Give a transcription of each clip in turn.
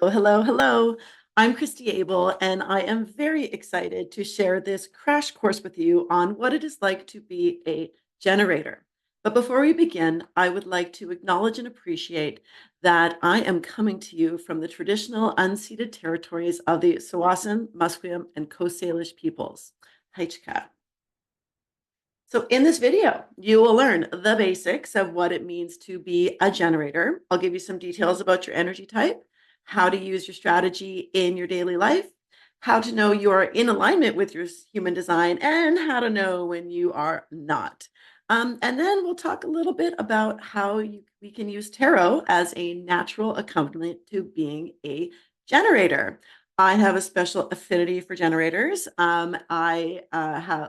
Hello, hello. I'm Christy Abel, and I am very excited to share this crash course with you on what it is like to be a generator. But before we begin, I would like to acknowledge and appreciate that I am coming to you from the traditional unceded territories of the Tsawwassen, Musqueam, and Coast Salish peoples. Haichka. So in this video, you will learn the basics of what it means to be a generator. I'll give you some details about your energy type, how to use your strategy in your daily life, how to know you are in alignment with your human design, and how to know when you are not. And then we'll talk a little bit about how we can use tarot as a natural accompaniment to being a generator. I have a special affinity for generators. I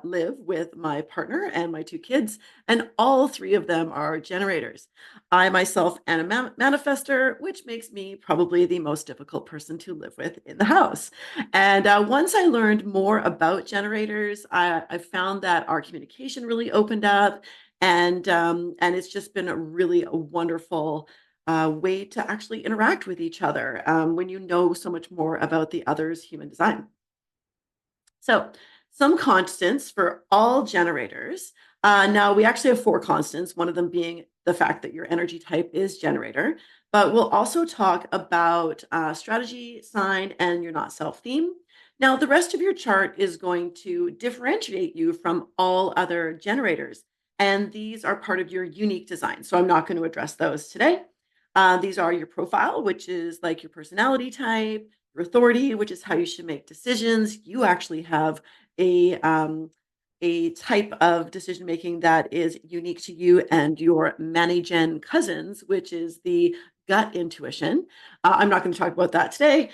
live with my partner and my two kids, and all three of them are generators. I myself am a manifester, which makes me probably the most difficult person to live with in the house. And once I learned more about generators, I found that our communication really opened up, and it's just been a wonderful way to actually interact with each other when you know so much more about the other's human design. So, some constants for all generators. Now, we actually have four constants, one of them being the fact that your energy type is generator. But we'll also talk about strategy, sign, and your not self theme. Now, the rest of your chart is going to differentiate you from all other generators. And these are part of your unique design. So, I'm not going to address those today. These are your profile, which is like your personality type, your authority, which is how you should make decisions. You actually have a um, a type of decision making that is unique to you and your Manigen cousins, which is the gut intuition. I'm not going to talk about that today.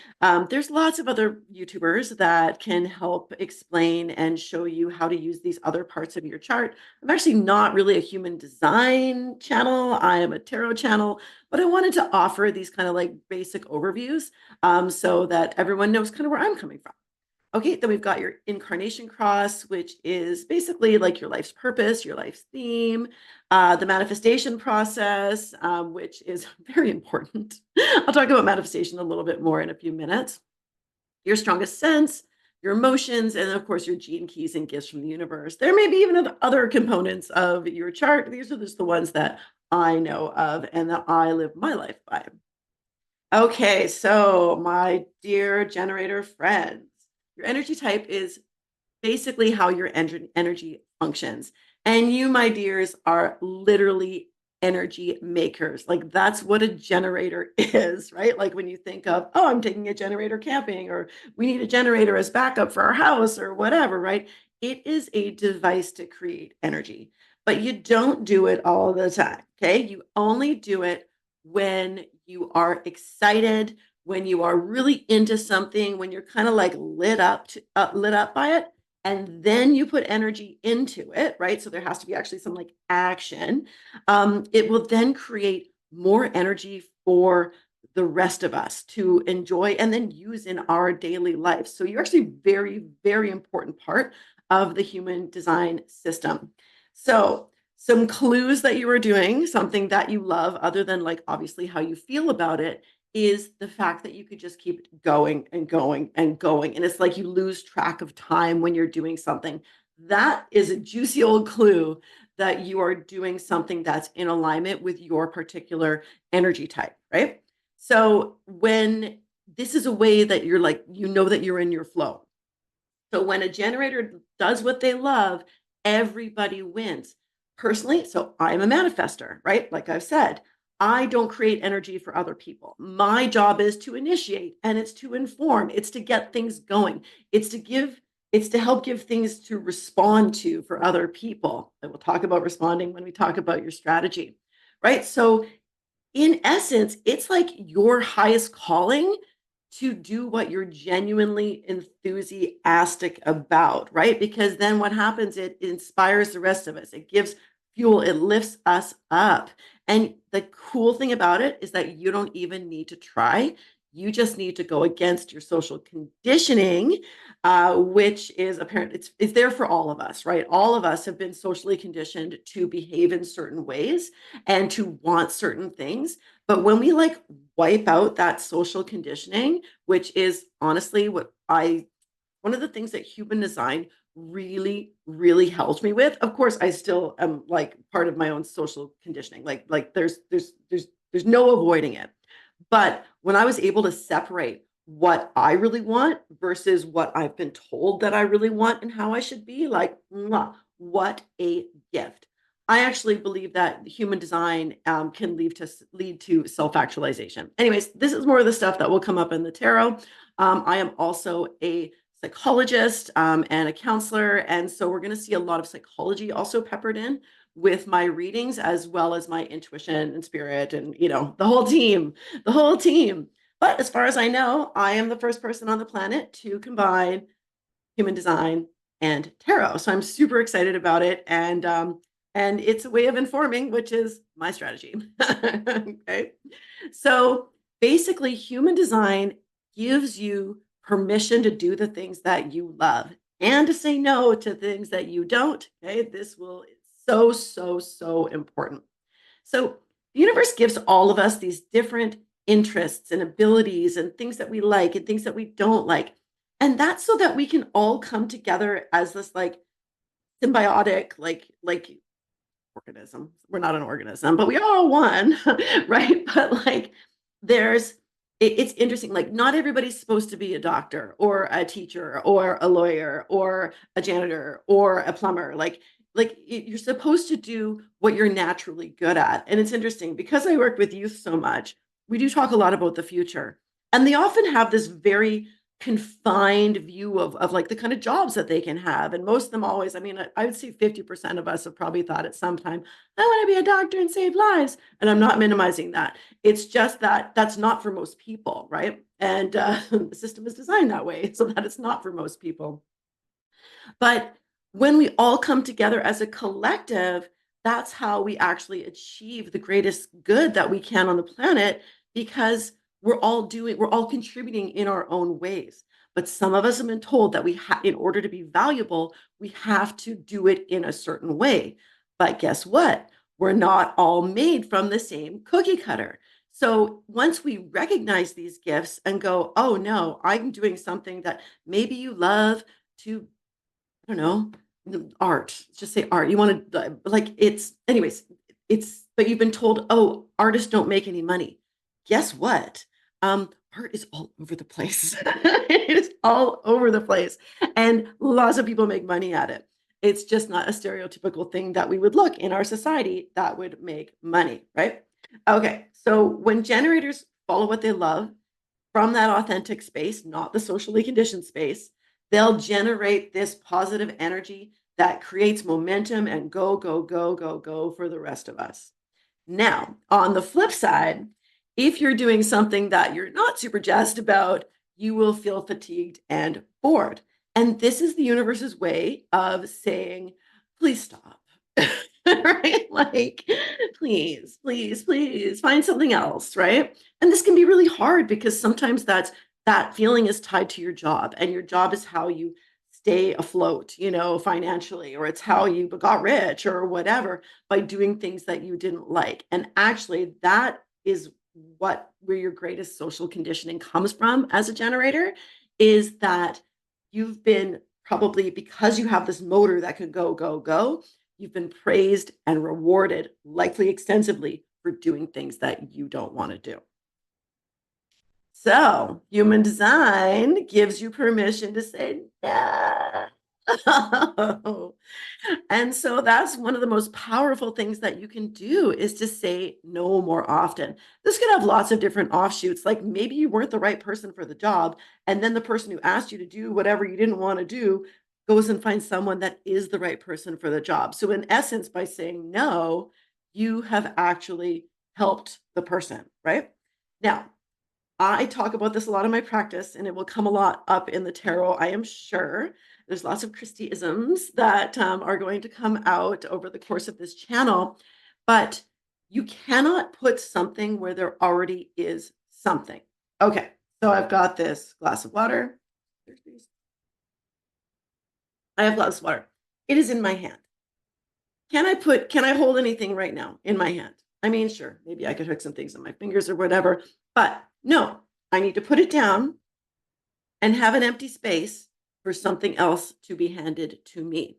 There's lots of other YouTubers that can help explain and show you how to use these other parts of your chart. I'm actually not really a human design channel. I am a tarot channel, but I wanted to offer these kind of like basic overviews so that everyone knows kind of where I'm coming from. Okay, then we've got your Incarnation Cross, which is basically like your life's purpose, your life's theme, the manifestation process, which is very important. I'll talk about manifestation a little bit more in a few minutes. Your strongest sense, your emotions, and of course, your gene keys and gifts from the universe. There may be even other components of your chart. These are just the ones that I know of and that I live my life by. Okay, so my dear generator friends, your energy type is basically how your energy functions. And you, my dears, are literally energy makers. Like that's what a generator is, right? Like when you think of, oh, I'm taking a generator camping, or we need a generator as backup for our house, or whatever, right? It is a device to create energy, but you don't do it all the time. Okay. You only do it when you are excited, when you are really into something, when you're kind of like lit up by it, and then you put energy into it, right? So there has to be actually some like action. It will then create more energy for the rest of us to enjoy and then use in our daily life. So you're actually very, very important part of the human design system. So some clues that you are doing something that you love, other than like obviously how you feel about it, is the fact that you could just keep going and going and going. And it's like you lose track of time when you're doing something. That is a juicy old clue that you are doing something that's in alignment with your particular energy type, right? So when this is a way that you're like, you know that you're in your flow. So when a generator does what they love, everybody wins. Personally, so I'm a manifester, right? Like I've said, I don't create energy for other people. My job is to initiate and it's to inform, it's to get things going, it's to help give things to respond to for other people. And we'll talk about responding when we talk about your strategy, right? So in essence, it's like your highest calling to do what you're genuinely enthusiastic about, right? Because then what happens, it inspires the rest of us. It gives fuel, it lifts us up. And the cool thing about it is that you don't even need to try. You just need to go against your social conditioning, which is apparent. It's there for all of us, right? All of us have been socially conditioned to behave in certain ways and to want certain things. But when we like wipe out that social conditioning, which is honestly one of the things that human design really, really helped me with. Of course, I still am like part of my own social conditioning. Like there's no avoiding it. But when I was able to separate what I really want versus what I've been told that I really want and how I should be, like, mwah, what a gift. I actually believe that human design can lead to self-actualization. Anyways, this is more of the stuff that will come up in the tarot. I am also a psychologist and a counselor, and so we're going to see a lot of psychology also peppered in with my readings, as well as my intuition and spirit, and the whole team. But as far as I know, I am the first person on the planet to combine human design and tarot. So I'm super excited about it, and it's a way of informing, which is my strategy. Okay, so basically, human design gives you permission to do the things that you love and to say no to things that you don't. Okay, this will so important. So the universe gives all of us these different interests and abilities and things that we like and things that we don't like. And that's so that we can all come together as this like symbiotic, like organism. We're not an organism, but we are all one, right? But like there's it's interesting. Like not everybody's supposed to be a doctor or a teacher or a lawyer or a janitor or a plumber. You're supposed to do what you're naturally good at. And it's interesting because I work with youth so much, we do talk a lot about the future. And they often have this very confined view of like the kind of jobs that they can have. And most of them always, I mean, I would say 50% of us have probably thought at some time, I want to be a doctor and save lives. And I'm not minimizing that. It's just that that's not for most people, right? And the system is designed that way so that it's not for most people. But when we all come together as a collective, that's how we actually achieve the greatest good that we can on the planet because we're all contributing in our own ways. But some of us have been told that in order to be valuable, we have to do it in a certain way. But guess what? We're not all made from the same cookie cutter. So once we recognize these gifts and go, oh no, I'm doing something that maybe you love to I don't know, art. Just say art. You want to like it's anyways, but you've been told, "Oh, artists don't make any money." Guess what? Art is all over the place. It is all over the place. And lots of people make money at it. It's just not a stereotypical thing that we would look in our society that would make money, right? Okay. So when generators follow what they love from that authentic space, not the socially conditioned space, they'll generate this positive energy that creates momentum and go for the rest of us. Now, on the flip side, if you're doing something that you're not super jazzed about, you will feel fatigued and bored. And this is the universe's way of saying, please stop. Right? Like, please find something else, right? And this can be really hard because sometimes that feeling is tied to your job, and your job is how you stay afloat, financially, or it's how you got rich or whatever by doing things that you didn't like. And actually, that is where your greatest social conditioning comes from as a generator is that you've been probably because you have this motor that can go, you've been praised and rewarded, likely extensively, for doing things that you don't want to do. So, human design gives you permission to say no. And so that's one of the most powerful things that you can do is to say no more often. This could have lots of different offshoots. Like maybe you weren't the right person for the job, and then the person who asked you to do whatever you didn't want to do goes and finds someone that is the right person for the job. So, in essence, by saying no, you have actually helped the person, right? Now, I talk about this a lot in my practice, and it will come a lot up in the tarot, I am sure. There's lots of Christie-isms that are going to come out over the course of this channel, but you cannot put something where there already is something. Okay, So I've got this glass of water. I have a glass of water. It is in my hand. Can I hold anything right now in my hand? I mean, sure, maybe I could hook some things on my fingers or whatever, but no, I need to put it down and have an empty space for something else to be handed to me.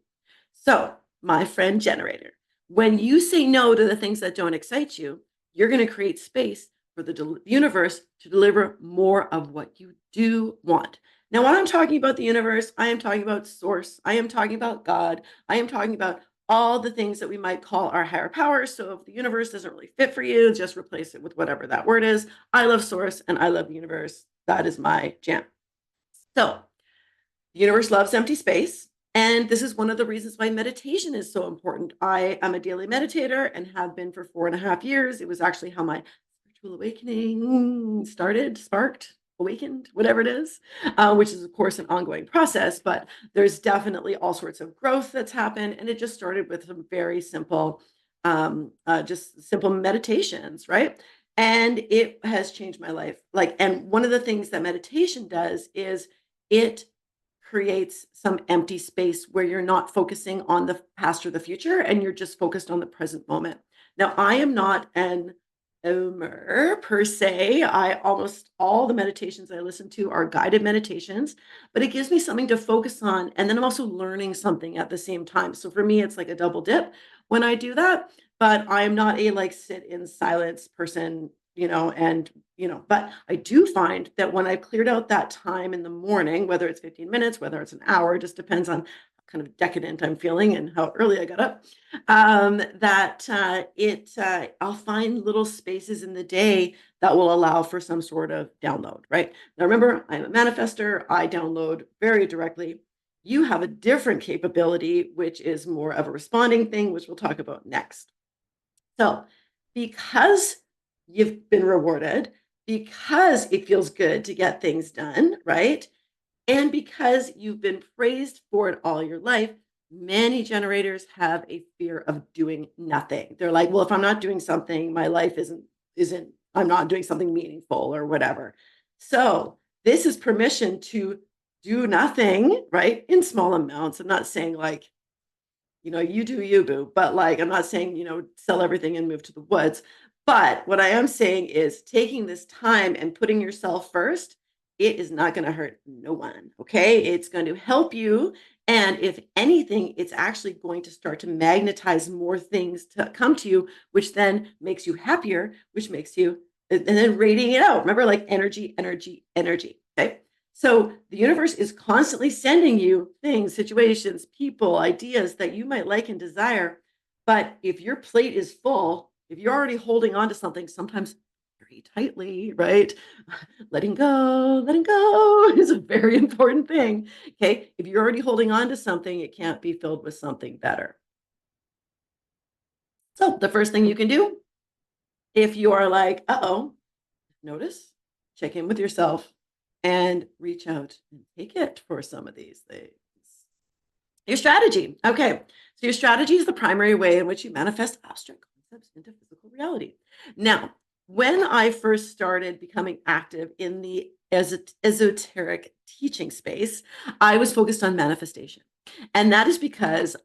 So, my friend generator, when you say no to the things that don't excite you, you're going to create space for the universe to deliver more of what you do want. Now, when I'm talking about the universe, I am talking about source, I am talking about God, I am talking about all the things that we might call our higher power. So if the universe doesn't really fit for you, just replace it with whatever that word is. I love source and I love the universe. That is my jam. So the universe loves empty space. And this is one of the reasons why meditation is so important. I am a daily meditator and have been for 4.5 years. It was actually how my spiritual awakening started, sparked, awakened, whatever it is, which is, of course, an ongoing process. But there's definitely all sorts of growth that's happened. And it just started with some very simple, just simple meditations, right? And it has changed my life. And one of the things that meditation does is it creates some empty space where you're not focusing on the past or the future and you're just focused on the present moment. Now, I am not an omer per se. I almost all the meditations I listen to are guided meditations, but it gives me something to focus on. And then I'm also learning something at the same time. So for me, it's like a double dip when I do that. But I'm not a like sit in silence person, but I do find that when I've cleared out that time in the morning, whether it's 15 minutes, whether it's an hour, just depends on how kind of decadent I'm feeling and how early I got up, I'll find little spaces in the day that will allow for some sort of download, right? Now, remember, I'm a manifester. I download very directly. You have a different capability, which is more of a responding thing, which we'll talk about next. So, because you've been rewarded, because it feels good to get things done, right? And because you've been praised for it all your life, many generators have a fear of doing nothing. They're like, well, if I'm not doing something, my life isn't I'm not doing something meaningful or whatever. So, this is permission to do nothing, right? In small amounts. I'm not saying like you do you, boo. But like, I'm not saying, sell everything and move to the woods. But what I am saying is taking this time and putting yourself first, it is not going to hurt no one. Okay. It's going to help you. And if anything, it's actually going to start to magnetize more things to come to you, which then makes you happier, which makes you, and then radiating it out. Remember, like energy, energy, energy. Okay. So the universe is constantly sending you things, situations, people, ideas that you might like and desire. But if your plate is full, if you're already holding on to something, sometimes very tightly, right? Letting go is a very important thing. Okay. If you're already holding on to something, it can't be filled with something better. So the first thing you can do, if you are like, uh-oh, notice, check in with yourself and reach out and take it for some of these things. Your strategy. Okay. So your strategy is the primary way in which you manifest abstract concepts into physical reality. Now, when I first started becoming active in the esoteric teaching space, I was focused on manifestation. And that is because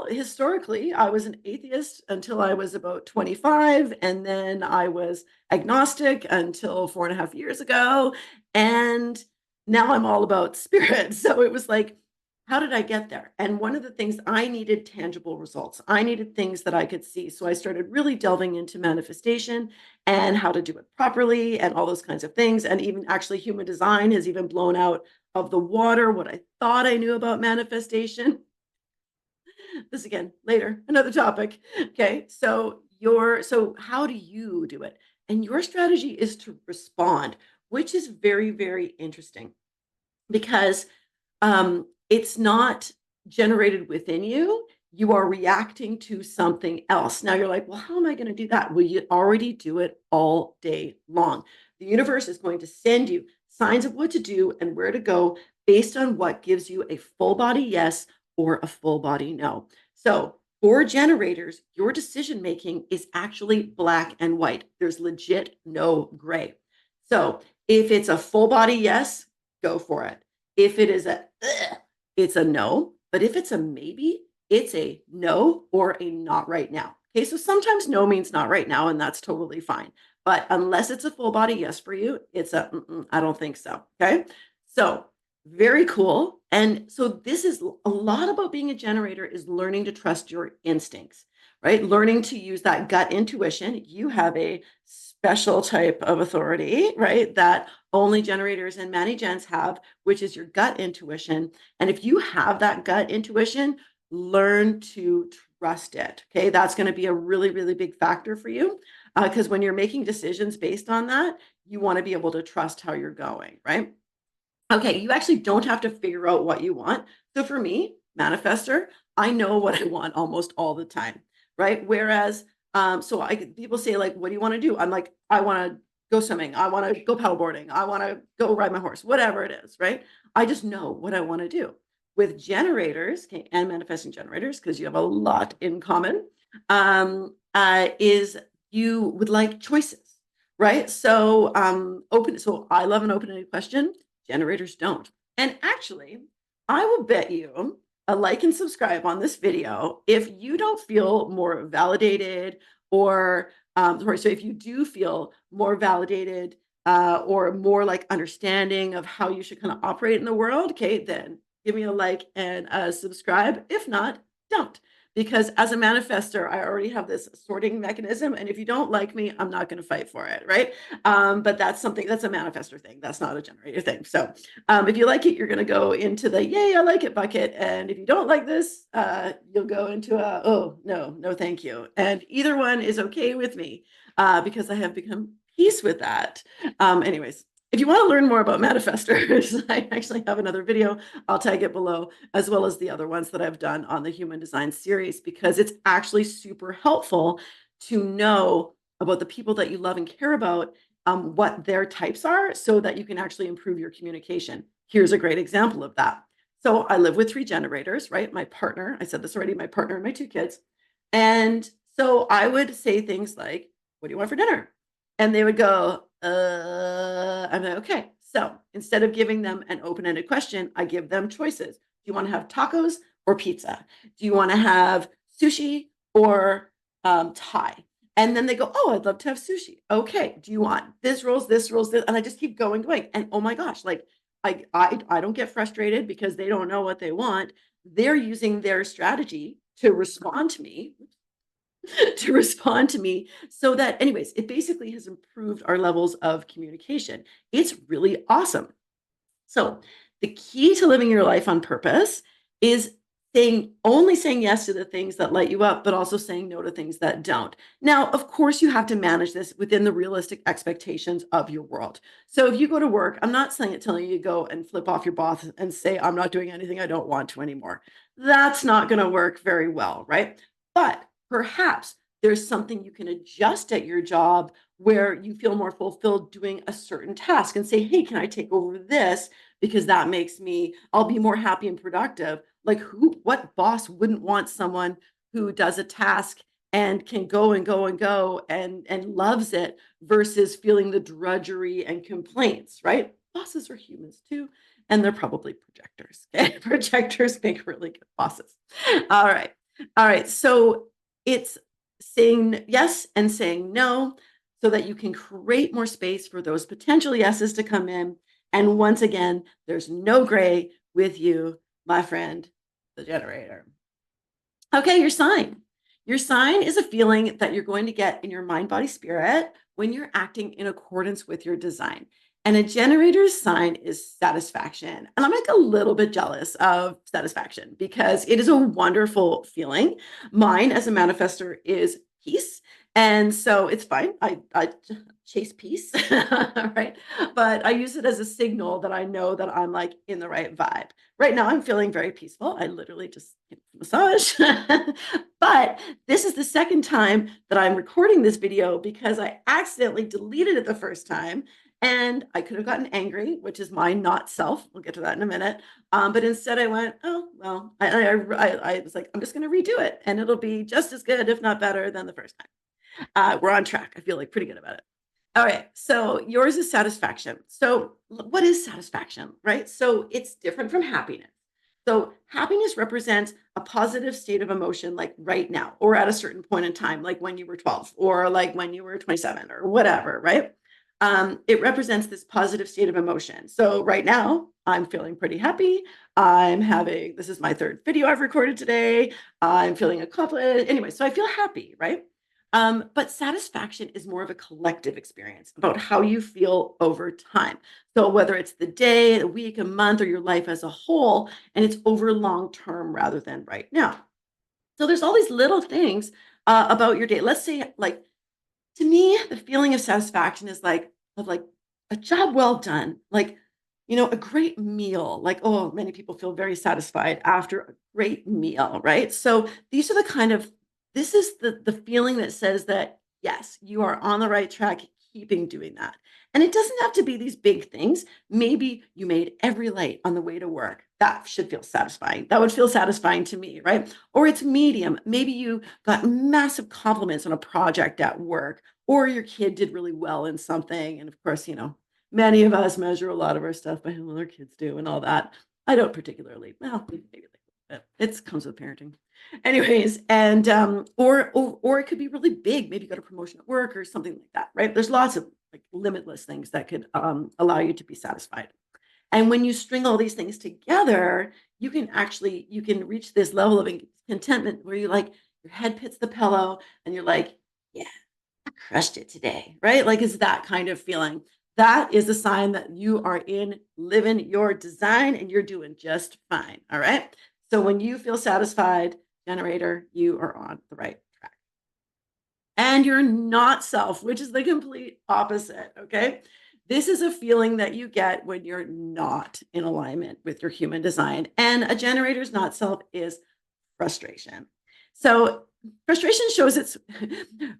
historically, I was an atheist until I was about 25. And then I was agnostic until 4.5 years ago. And now I'm all about spirit. So it was like, how did I get there? And one of the things I needed tangible results. I needed things that I could see. So I started really delving into manifestation and how to do it properly and all those kinds of things. And even actually human design has even blown out of the water what I thought I knew about manifestation. This again later, another topic. Okay. So how do you do it? And your strategy is to respond, which is very, very interesting because it's not generated within you. You are reacting to something else. Now you're like, well, how am I going to do that? Well, you already do it all day long. The universe is going to send you signs of what to do and where to go based on what gives you a full body yes or a full body no. So for generators, your decision making is actually black and white. There's legit no gray. So If it's a full body yes, go for it. If it is a ugh, it's a no. But if it's a maybe, it's a no or a not right now. Okay, so sometimes no means not right now, and that's totally fine. But unless it's a full body yes for you, it's a I don't think so. Okay, so very cool. And so this is a lot about being a generator is learning to trust your instincts, right? Learning to use that gut intuition. You have a special type of authority, right? That only generators and many gens have, which is your gut intuition. And if you have that gut intuition, learn to trust it. Okay. That's going to be a really, really big factor for you. Because when you're making decisions based on that, you want to be able to trust how you're going, right? Okay, you actually don't have to figure out what you want. So for me, manifester, I know what I want almost all the time, right? Whereas, so people say like, "What do you want to do?" I'm like, "I want to go swimming. I want to go paddleboarding. I want to go ride my horse. Whatever it is, right?" I just know what I want to do. With generators, okay, and manifesting generators, because you have a lot in common, is you would like choices, right? So open. So I love an open-ended question. Generators don't. And actually, I will bet you a like and subscribe on this video if you don't feel more validated or so if you do feel more validated or more like understanding of how you should kind of operate in the world, okay, then give me a like and a subscribe. If not, don't. Because as a manifester, I already have this sorting mechanism. And if you don't like me, I'm not going to fight for it, right? But that's a manifester thing. That's not a generator thing. So if you like it, you're going to go into the yay, I like it bucket. And if you don't like this, you'll go into a, oh, no, no, thank you. And either one is okay with me because I have become peace with that. Anyways, if you want to learn more about manifestors, I actually have another video. I'll tag it below, as well as the other ones that I've done on the human design series, because it's actually super helpful to know about the people that you love and care about, what their types are, so that you can actually improve your communication. Here's a great example of that. So I live with 3 generators, right? My partner, I said this already, my partner and my 2 kids. And so I would say things like, "What do you want for dinner?" And they would go, I'm like, okay. So instead of giving them an open-ended question, I give them choices. Do you want to have tacos or pizza? Do you want to have sushi or Thai? And then they go, "Oh, I'd love to have sushi." Okay. Do you want this rolls, this rolls, this? And I just keep going. And oh my gosh, like I don't get frustrated because they don't know what they want. They're using their strategy to respond to me to respond to me so that anyways it basically has improved our levels of communication. It's really awesome. So the key to living your life on purpose is saying yes to the things that light you up, but also saying no to things that don't. Now, of course, you have to manage this within the realistic expectations of your world. So if you go to work, I'm not telling you to go and flip off your boss and say, "I'm not doing anything I don't want to anymore." That's not going to work very well, right? But perhaps there's something you can adjust at your job where you feel more fulfilled doing a certain task and say, "Hey, can I take over this? Because that makes me, I'll be more happy and productive." Like what boss wouldn't want someone who does a task and can go and go and go and loves it versus feeling the drudgery and complaints, right? Bosses are humans too, and they're probably projectors. Okay? Projectors make really good bosses. All right. All right. So it's saying yes and saying no so that you can create more space for those potential yeses to come in. And once again, there's no gray with you, my friend, the generator. Okay, your sign. Your sign is a feeling that you're going to get in your mind, body, spirit when you're acting in accordance with your design. And a generator's sign is satisfaction. And I'm like a little bit jealous of satisfaction because it is a wonderful feeling. Mine as a manifester is peace. And so it's fine. I chase peace, right? But I use it as a signal that I know that I'm like in the right vibe. Right now, I'm feeling very peaceful. I literally just get a massage. But this is the second time that I'm recording this video because I accidentally deleted it the first time. And I could have gotten angry, which is my not self. We'll get to that in a minute. But instead, I went, "Oh, well," I was like, "I'm just going to redo it. And it'll be just as good, if not better, than the first time." We're on track. I feel like pretty good about it. All right. So yours is satisfaction. So what is satisfaction, right? So it's different from happiness. So happiness represents a positive state of emotion, like right now, or at a certain point in time, like when you were 12, or like when you were 27, or whatever, right? It represents this positive state of emotion. So right now, I'm feeling pretty happy. This is my third video I've recorded today. I'm feeling accomplished. Anyway, so I feel happy, right? But satisfaction is more of a collective experience about how you feel over time. So whether it's the day, a week, a month, or your life as a whole, and it's over long term rather than right now. So there's all these little things about your day. Let's say, like, to me, the feeling of satisfaction is like a job well done, like, a great meal. Like, oh, many people feel very satisfied after a great meal, right? So these are the kind of this is the feeling that says that yes, you are on the right track, keeping doing that. And it doesn't have to be these big things. Maybe you made every light on the way to work. That should feel satisfying. That would feel satisfying to me, right? Or it's medium. Maybe you got massive compliments on a project at work, or your kid did really well in something. And of course, many of us measure a lot of our stuff by how well our kids do and all that. I don't particularly, well, maybe it comes with parenting. Anyways, and or it could be really big. Maybe you got a promotion at work or something like that, right? There's lots of like limitless things that could allow you to be satisfied. And when you string all these things together, you can reach this level of contentment where you like your head hits the pillow and you're like, yeah, I crushed it today, right? Like it's that kind of feeling. That is a sign that you are in living your design and you're doing just fine. All right. So when you feel satisfied, generator, you are on the right track. And you're not self, which is the complete opposite. Okay. This is a feeling that you get when you're not in alignment with your human design. And a generator's not self is frustration. So frustration shows its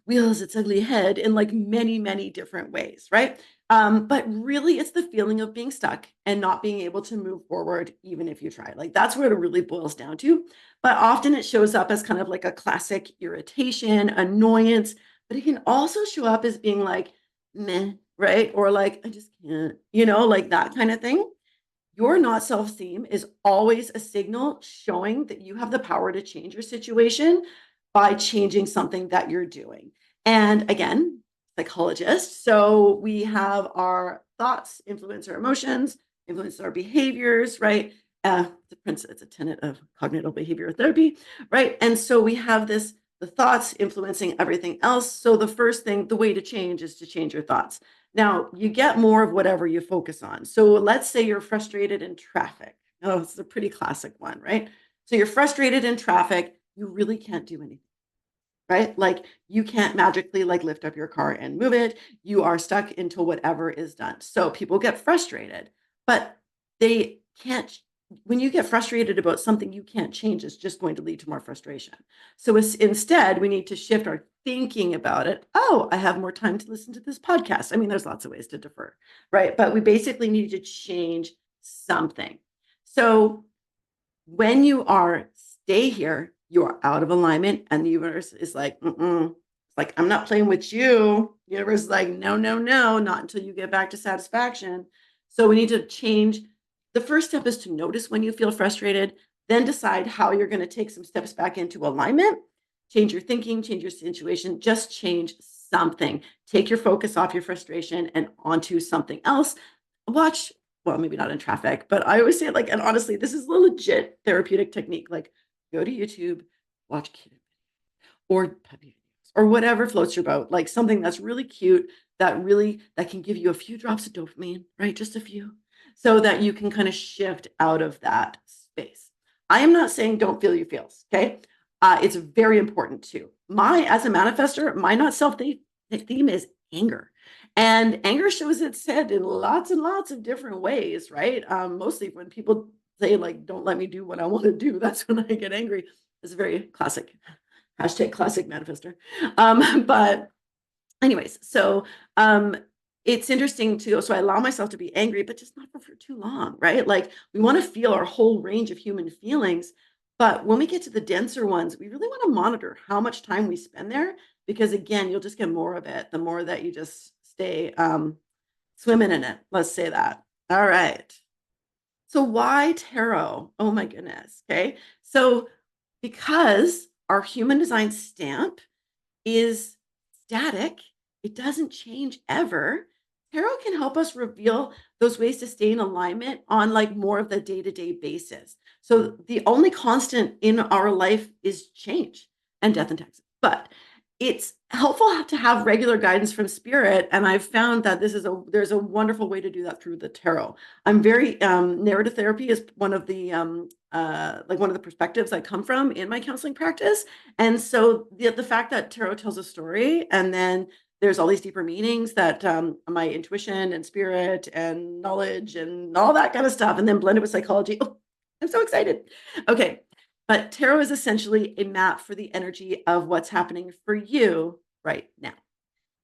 wheels its ugly head in like many, many different ways, right? But really, it's the feeling of being stuck and not being able to move forward, even if you try. Like that's what it really boils down to. But often it shows up as kind of like a classic irritation, annoyance, but it can also show up as being like, meh, right? Or like, I just can't, like that kind of thing. Your not self theme is always a signal showing that you have the power to change your situation by changing something that you're doing. And again, psychologist. So we have our thoughts influence our emotions, influence our behaviors, right? It's a tenet of cognitive behavioral therapy, right? And so we have the thoughts influencing everything else. So the first thing, the way to change is to change your thoughts. Now, you get more of whatever you focus on. So let's say you're frustrated in traffic. Oh, it's a pretty classic one, right? So you're frustrated in traffic, you really can't do anything, right? Like you can't magically like lift up your car and move it. You are stuck until whatever is done. So people get frustrated, but they can't. When you get frustrated about something you can't change, it's just going to lead to more frustration. So instead, we need to shift our thinking about it. Oh, I have more time to listen to this podcast. I mean, there's lots of ways to defer, right? But we basically need to change something. So when you are stay here, you are out of alignment, and the universe is like, it's like, I'm not playing with you. The universe is like, no, no, no, not until you get back to satisfaction. So we need to change. The first step is to notice when you feel frustrated, then decide how you're going to take some steps back into alignment, change your thinking, change your situation, just change something. Take your focus off your frustration and onto something else. Watch, well, maybe not in traffic, but I always say it like, and honestly, this is a legit therapeutic technique. Like, go to YouTube, watch kid or puppy videos or whatever floats your boat, like something that's really cute, that can give you a few drops of dopamine, right? Just a few, so that you can kind of shift out of that space. I am not saying don't feel your feels, okay? It's very important too. As a manifester, my not self theme is anger. And anger shows its head in lots and lots of different ways, right? Mostly when people say, like, don't let me do what I want to do, that's when I get angry. It's very classic, hashtag classic manifester. But anyways, so it's interesting to go. So I allow myself to be angry, but just not for too long, right? Like we want to feel our whole range of human feelings. But when we get to the denser ones, we really want to monitor how much time we spend there, because again, you'll just get more of it the more that you just stay swimming in it. Let's say that. All right. So why tarot? Oh my goodness. Okay. So because our human design stamp is static, it doesn't change ever. Tarot can help us reveal those ways to stay in alignment on like more of the day-to-day basis. So the only constant in our life is change and death and taxes. But it's helpful to have regular guidance from spirit, and I've found that there's a wonderful way to do that through the tarot. I'm very narrative therapy is one of the like one of the perspectives I come from in my counseling practice, and so the fact that tarot tells a story and then there's all these deeper meanings that my intuition and spirit and knowledge and all that kind of stuff, and then blended with psychology. Oh, I'm so excited. Okay. But tarot is essentially a map for the energy of what's happening for you right now.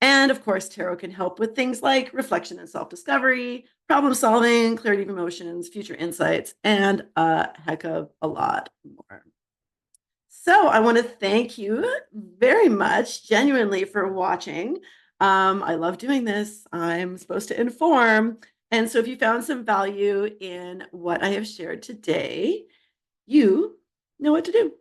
And of course, tarot can help with things like reflection and self discovery, problem solving, clarity of emotions, future insights, and a heck of a lot more. So I want to thank you very much, genuinely, for watching. I love doing this. I'm supposed to inform. And so if you found some value in what I have shared today, you know what to do.